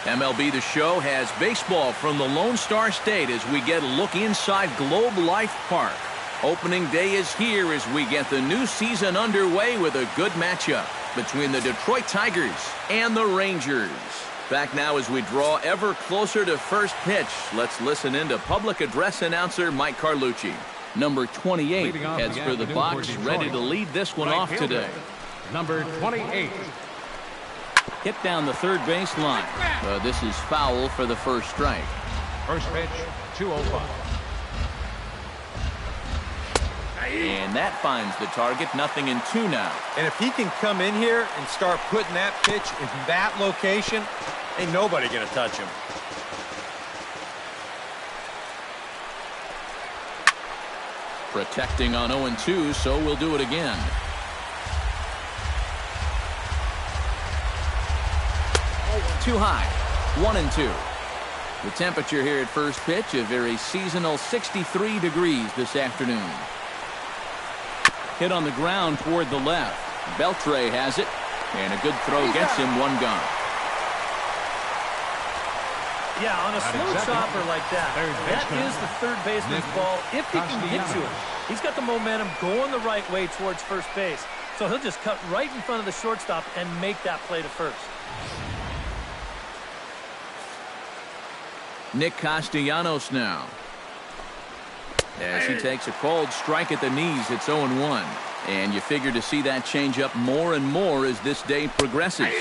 MLB The Show has baseball from the Lone Star State as we get a look inside Globe Life Park. Opening day is here as we get the new season underway with a good matchup between the Detroit Tigers and the Rangers. Back now as we draw ever closer to first pitch. Let's listen in to public address announcer Mike Carlucci. Number 28 heads for the box, ready to lead this one off today. Number 28. Hit down the third base line. This is foul for the first strike. First pitch, 2-0. And that finds the target, 0-2 now. And if he can come in here and start putting that pitch in that location, ain't nobody going to touch him. Protecting on 0-2, so we'll do it again. Too high, 1-2. The temperature here at first pitch, a very seasonal 63 degrees this afternoon. Hit on the ground toward the left. Beltre has it, and a good throw gets him one gone. Yeah, on a slow chopper like that, that is the third baseman's ball if he can get to it. He's got the momentum going the right way towards first base, so he'll just cut right in front of the shortstop and make that play to first. Nick Castellanos now. As he takes a cold strike at the knees, it's 0-1. And you figure to see that change up more and more as this day progresses.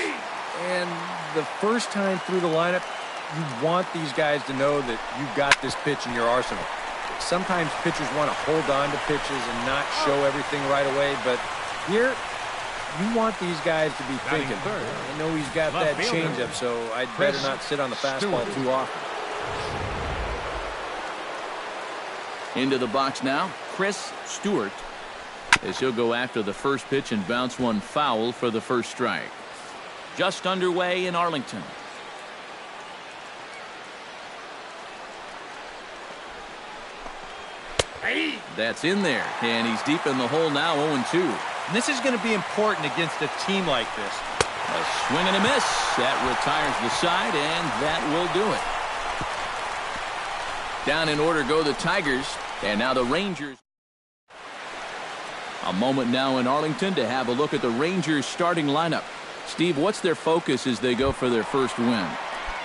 And the first time through the lineup, you want these guys to know that you've got this pitch in your arsenal. Sometimes pitchers want to hold on to pitches and not show everything right away, but here you want these guys to be thinking, I know he's got that changeup, so I'd better not sit on the fastball too often. Into the box now, Chris Stewart, as he'll go after the first pitch and bounce one foul for the first strike. Just underway in Arlington. That's in there, and he's deep in the hole now, 0-2. And this is going to be important against a team like this. A swing and a miss. That retires the side, and that will do it. Down in order go the Tigers, and now the Rangers. A moment now in Arlington to have a look at the Rangers starting lineup. Steve, what's their focus as they go for their first win?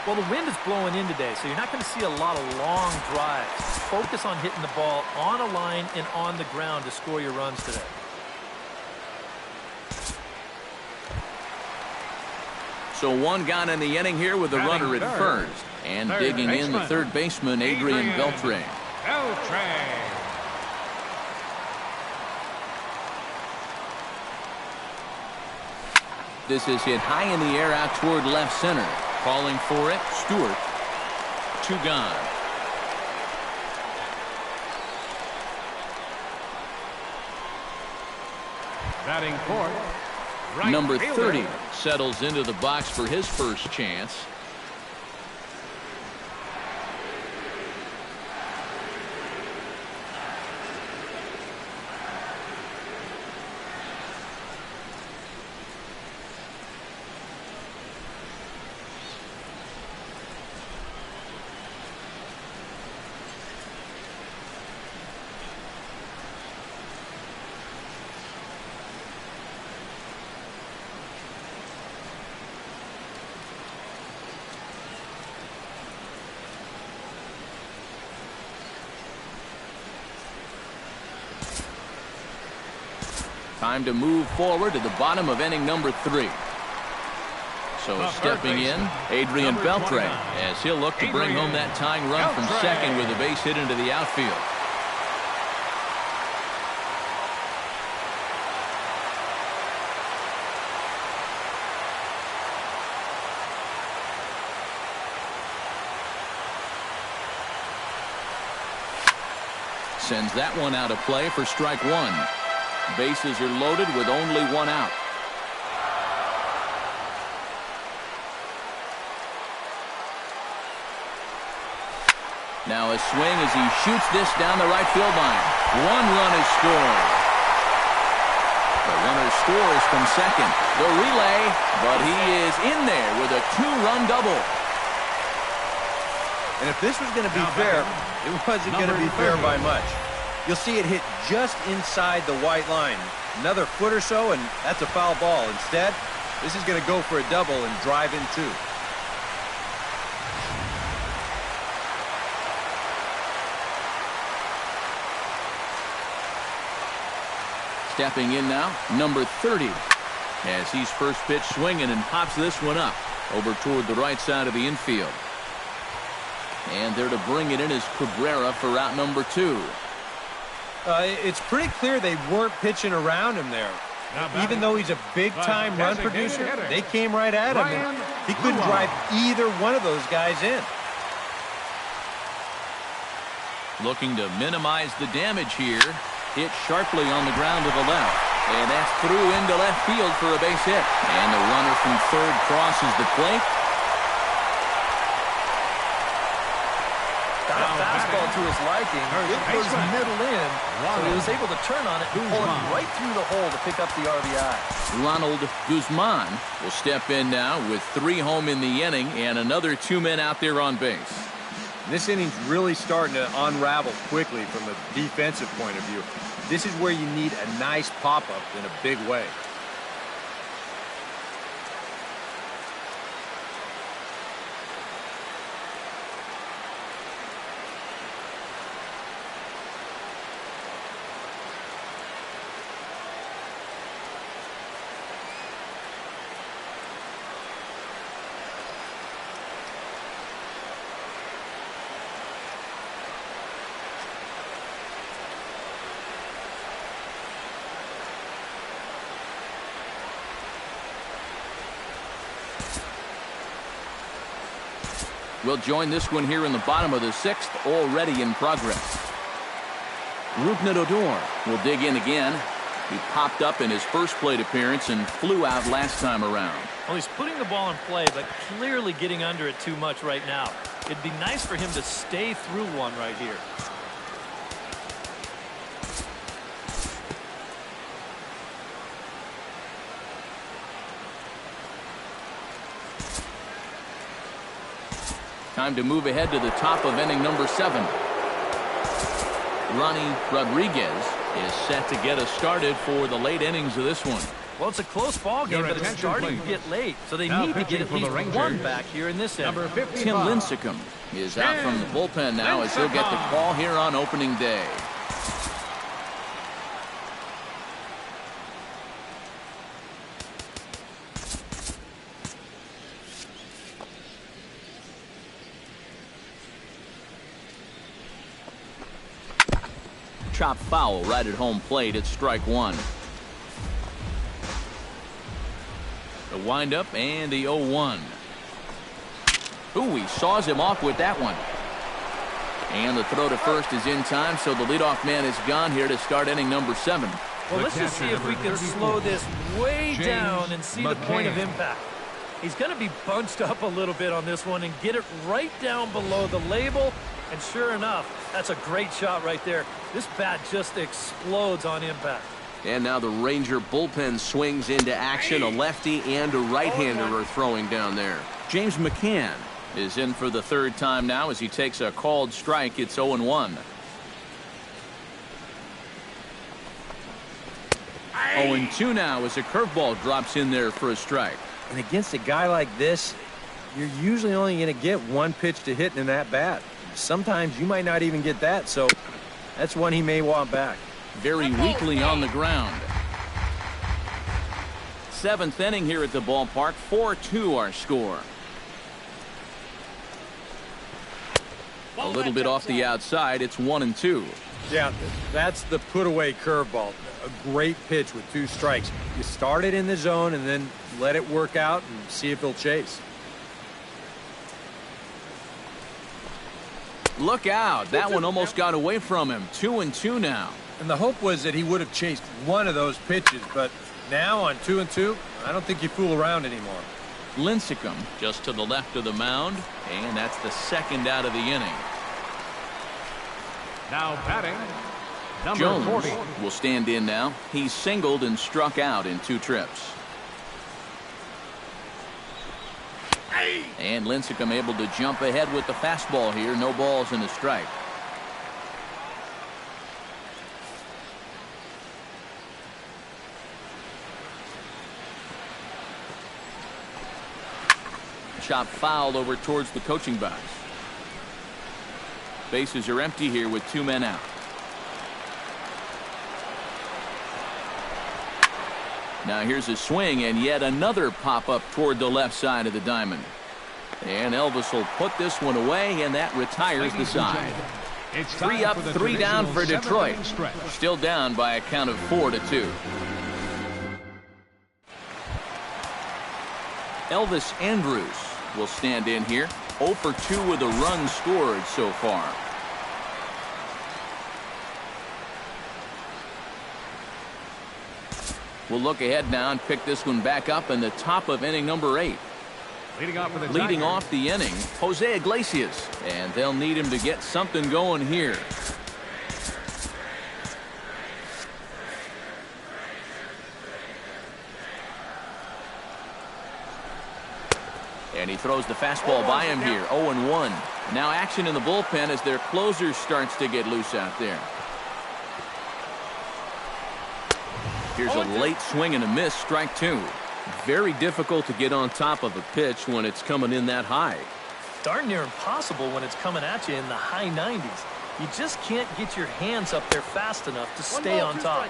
Well, the wind is blowing in today, so you're not going to see a lot of long drives. Focus on hitting the ball on a line and on the ground to score your runs today. So one gone in the inning here with the runner at first. And digging in the third baseman, Adrian Beltre. This is hit high in the air out toward left center. Calling for it, Stewart. 2 gone. Batting fourth, right Number fielder. 30 settles into the box for his first chance. Time to move forward to the bottom of inning number 3. So stepping in, Adrian Beltre, as he'll look to bring home that tying run from second with a base hit into the outfield. Sends that one out of play for strike 1. Bases are loaded with only 1 out. Now a swing as he shoots this down the right field line. 1 run is scored. The runner scores from second. The relay, but he is in there with a 2-run double. And if this was going to be fair, it wasn't going to be fair by much. You'll see it hit just inside the white line. Another foot or so, and that's a foul ball. Instead, this is going to go for a double and drive in two. Stepping in now, number 30. As he's first pitch swinging and pops this one up over toward the right side of the infield. And there to bring it in is Cabrera for out number 2. It's pretty clear they weren't pitching around him there. Even though he's a big-time run producer, they came right at him. And he couldn't drive either one of those guys in. Looking to minimize the damage here. Hit sharply on the ground to the left. And that's through into left field for a base hit. And the runner from third crosses the plate. Got a fastball to his liking. It was middle in, so he was able to turn on it and pull it right through the hole to pick up the RBI. Ronald Guzman will step in now with 3 home in the inning and another 2 men out there on base. This inning's really starting to unravel quickly from a defensive point of view. This is where you need a nice pop-up in a big way. We'll join this one here in the bottom of the 6th, already in progress. Rougned Odor will dig in again. He popped up in his first plate appearance and flew out last time around. Well, he's putting the ball in play, but clearly getting under it too much right now. It'd be nice for him to stay through one right here. Time to move ahead to the top of inning number 7. Ronnie Rodriguez is set to get us started for the late innings of this one. Well, it's a close ball game, but it's starting to get late, so they need to get at least one back here in this inning. Tim Lincecum is out from the bullpen now as he'll get the call here on opening day. Chop foul right at home plate at strike 1. The windup and the 0-1. Ooh, he saws him off with that one. And the throw to first is in time, so the leadoff man is gone here to start inning number 7. Well, let's just see if we can slow this way down and see the point of impact. He's going to be bunched up a little bit on this one and get it right down below the label. And sure enough, that's a great shot right there. This bat just explodes on impact. And now the Ranger bullpen swings into action. A lefty and a right-hander are throwing down there. James McCann is in for the 3rd time now as he takes a called strike. It's 0-1. 0-2 now as a curveball drops in there for a strike. And against a guy like this, you're usually only going to get one pitch to hit in that bat. Sometimes you might not even get that, so that's one he may want back. Very weakly on the ground. 7th inning here at the ballpark. 4-2 our score. A little bit off the outside. It's 1-2. Yeah, that's the put-away curveball. A great pitch with 2 strikes. You start it in the zone and then let it work out and see if he'll chase. Look out. That one almost got away from him. 2-2 now. And the hope was that he would have chased one of those pitches, but now on 2-2, I don't think you fool around anymore. Lincecum just to the left of the mound, and that's the 2nd out of the inning. Now batting, number Jones 40. will stand in now. He's singled and struck out in 2 trips. And Lincecum able to jump ahead with the fastball here. No balls and a strike. Chop foul over towards the coaching box. Bases are empty here with 2 men out. Now here's a swing and yet another pop up toward the left side of the diamond. And Elvis will put this one away, and that retires the side. 3 up, 3 down for Detroit. Still down by a count of 4-2. Elvis Andrus will stand in here. 0 for 2 with a run scored so far. We'll look ahead now and pick this one back up in the top of inning number 8. Leading off the inning, Jose Iglesias, and they'll need him to get something going here. And he throws the fastball by him here. 0-1. Now action in the bullpen as their closer starts to get loose out there. Here's a late swing and a miss, strike 2. Very difficult to get on top of a pitch when it's coming in that high. Darn near impossible when it's coming at you in the high 90s. You just can't get your hands up there fast enough to stay on top.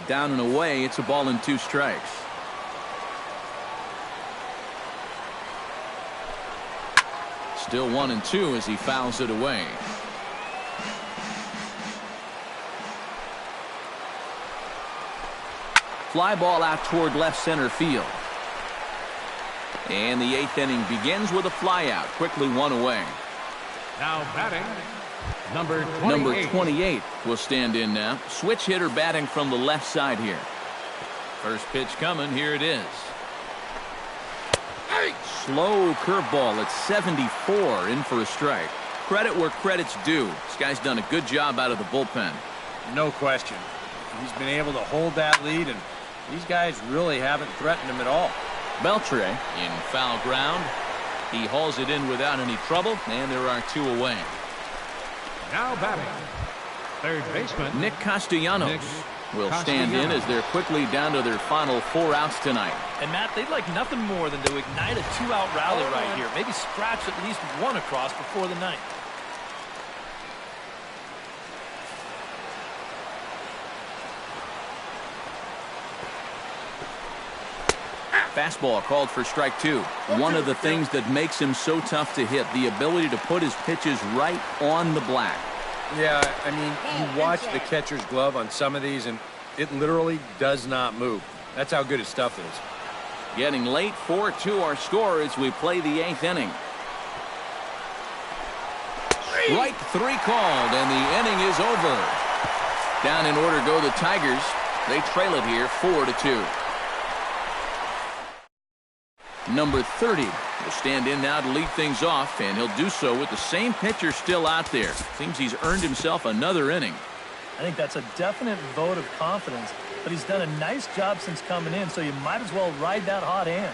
Down and away, it's a ball and 2 strikes. Still 1-2 as he fouls it away. Fly ball out toward left center field. And the 8th inning begins with a fly out. Quickly 1 away. Now batting, number 28. Number 28 will stand in now. Switch hitter batting from the left side here. First pitch coming. Here it is. Slow curveball at 74, in for a strike. Credit where credit's due. This guy's done a good job out of the bullpen. No question. He's been able to hold that lead, and these guys really haven't threatened him at all. Beltre in foul ground. He hauls it in without any trouble, and there are 2 away. Now batting, third baseman Nick Castellanos will stand in as they're quickly down to their final 4 outs tonight. And Matt, they'd like nothing more than to ignite a 2-out rally right here. Maybe scratch at least 1 across before the 9th. Fastball called for strike 2. One of the things that makes him so tough to hit, the ability to put his pitches right on the black. Yeah, I mean, you watch the catcher's glove on some of these, and it literally does not move. That's how good his stuff is. Getting late, 4-2 our score as we play the 8th inning. Strike 3 called, and the inning is over. Down in order go the Tigers. They trail it here 4-2. Number 30 will stand in now to lead things off, and he'll do so with the same pitcher still out there. Seems he's earned himself another inning. I think that's a definite vote of confidence, but he's done a nice job since coming in, so you might as well ride that hot hand.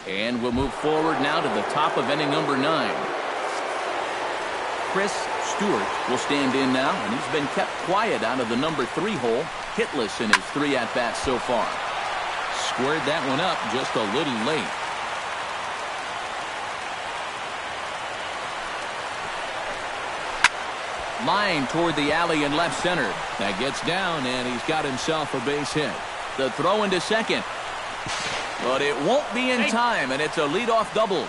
And we'll move forward now to the top of inning number 9. Chris Stewart will stand in now, and he's been kept quiet out of the number 3 hole, hitless in his 3 at-bats so far. Squared that one up just a little late. Line toward the alley in left center. That gets down, and he's got himself a base hit. The throw into second. But it won't be in time, and it's a leadoff double.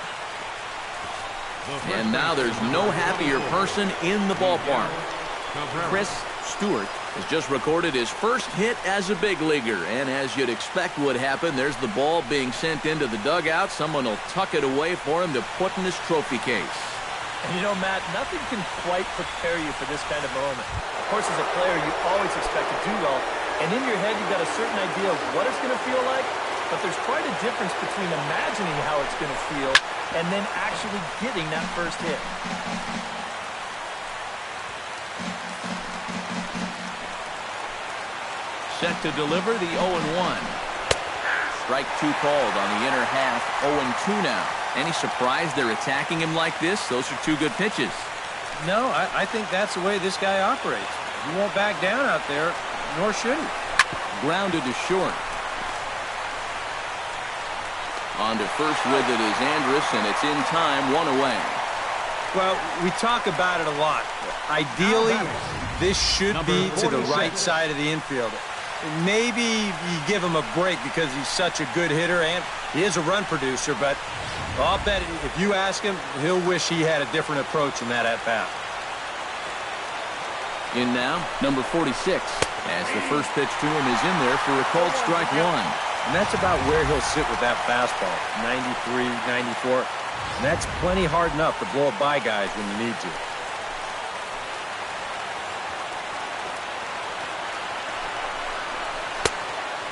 And now there's no happier person in the ballpark. Chris Stewart has just recorded his first hit as a big leaguer, and as you'd expect would happen, there's the ball being sent into the dugout. Someone will tuck it away for him to put in his trophy case. And you know, Matt, nothing can quite prepare you for this kind of moment. Of course, as a player, you always expect to do well, and in your head, you've got a certain idea of what it's going to feel like, but there's quite a difference between imagining how it's going to feel and then actually getting that first hit. Set to deliver the 0-1. Strike two called on the inner half. 0-2 now. Any surprise they're attacking him like this? Those are two good pitches. No, I think that's the way this guy operates. He won't back down out there, nor should he. Grounded to short. On to first with it is Andrus, and it's in time, one away. Well, we talk about it a lot. Ideally, this should be to the right side of the infield. Maybe you give him a break because he's such a good hitter, and he is a run producer, but I'll bet if you ask him, he'll wish he had a different approach in that at-bat. In now, number 46, as the first pitch to him is in there for a called strike one. And that's about where he'll sit with that fastball, 93, 94. And that's plenty hard enough to blow it by guys when you need to.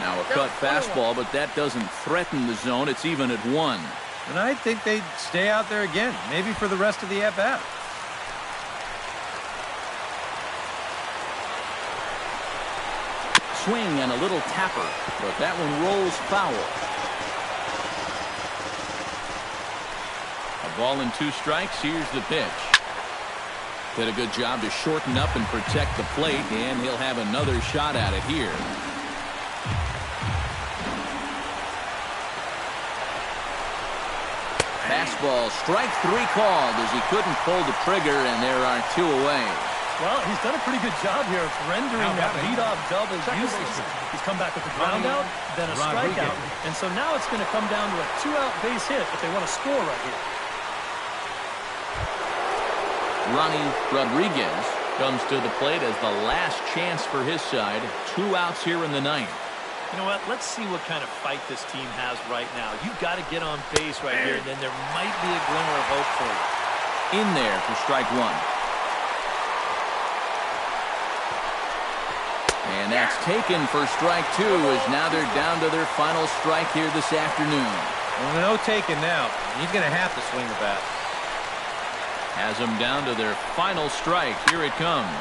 Now a cut fastball, but that doesn't threaten the zone. It's even at one. And I think they'd stay out there again, maybe for the rest of the at-bat. Swing and a little tapper, but that one rolls foul. A ball and two strikes. Here's the pitch. Did a good job to shorten up and protect the plate, and he'll have another shot at it here. Fastball, strike three called as he couldn't pull the trigger, and there are two away. Well, he's done a pretty good job here of rendering that leadoff double useless. He's come back with a ground out, then a strikeout, and so now it's going to come down to a two-out base hit if they want to score right here. Ronnie Rodriguez comes to the plate as the last chance for his side. 2 outs here in the ninth. You know what? Let's see what kind of fight this team has right now. You've got to get on base right here, and then there might be a glimmer of hope for you. In there for strike one. And that's taken for strike two, as now they're down to their final strike here this afternoon. Well, no taking now. He's going to have to swing the bat. Has them down to their final strike. Here it comes.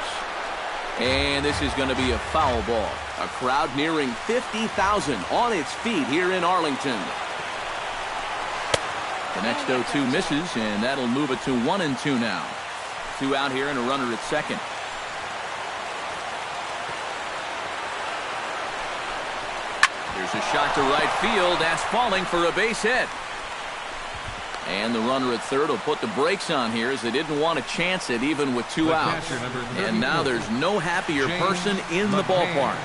And this is going to be a foul ball. A crowd nearing 50,000 on its feet here in Arlington. The next 0-2 misses, and that'll move it to 1-2 now. 2 out here and a runner at second. There's a shot to right field. That's falling for a base hit. And the runner at third will put the brakes on here as they didn't want to chance it even with 2 outs. And now there's no happier person in the ballpark.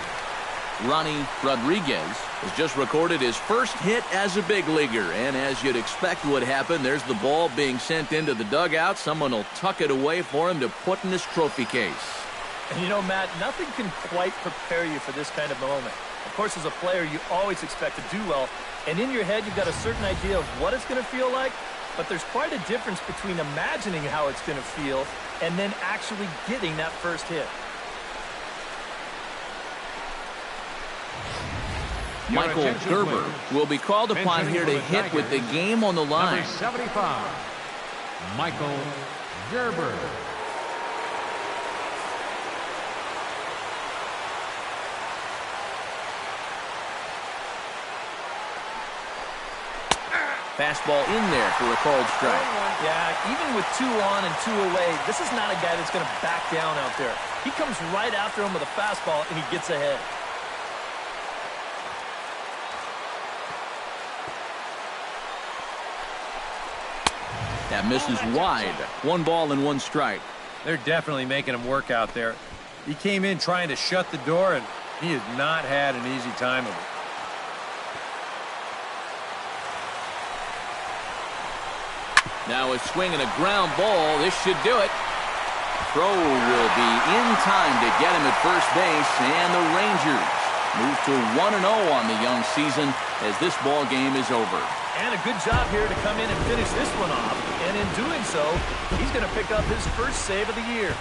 Ronnie Rodriguez has just recorded his first hit as a big leaguer. And as you'd expect would happen, there's the ball being sent into the dugout. Someone will tuck it away for him to put in his trophy case. And you know, Matt, nothing can quite prepare you for this kind of moment. Of course, as a player, you always expect to do well. And in your head, you've got a certain idea of what it's going to feel like. But there's quite a difference between imagining how it's going to feel and then actually getting that first hit. Michael Gerber will be called upon here to hit with the game on the line. Number 75, Michael Gerber. Fastball in there for a called strike. Yeah, even with 2 on and 2 away, this is not a guy that's going to back down out there. He comes right after him with a fastball, and he gets ahead. That misses wide. 1 ball and 1 strike. They're definitely making him work out there. He came in trying to shut the door, and he has not had an easy time of it. Now a swing and a ground ball. This should do it. Throw will be in time to get him at first base, and the Rangers move to 1-0 on the young season as this ball game is over. And a good job here to come in and finish this one off. And in doing so, he's going to pick up his first save of the year.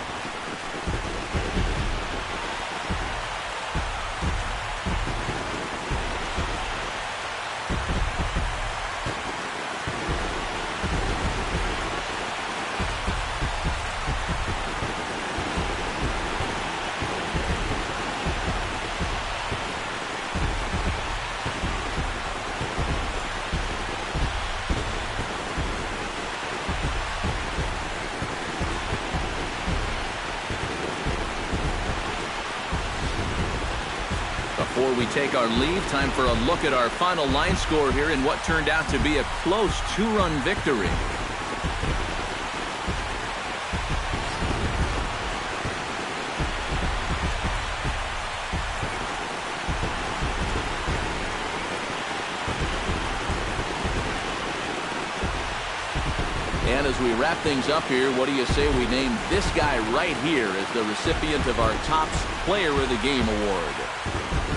we take our leave, time for a look at our final line score here in what turned out to be a close 2-run victory. And as we wrap things up here, what do you say we name this guy right here as the recipient of our Topps Player of the Game award?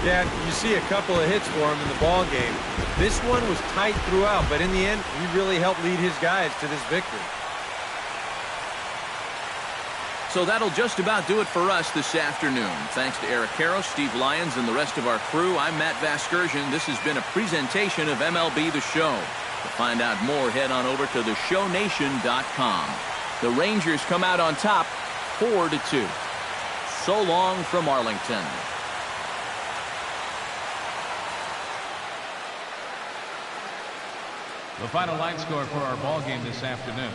Yeah, you see a couple of hits for him in the ball game. This one was tight throughout, but in the end, he really helped lead his guys to this victory. So that'll just about do it for us this afternoon. Thanks to Eric Karros, Steve Lyons, and the rest of our crew, I'm Matt Vasgersian. This has been a presentation of MLB The Show. To find out more, head on over to theshownation.com. The Rangers come out on top 4-2. So long from Arlington. The final line score for our ball game this afternoon.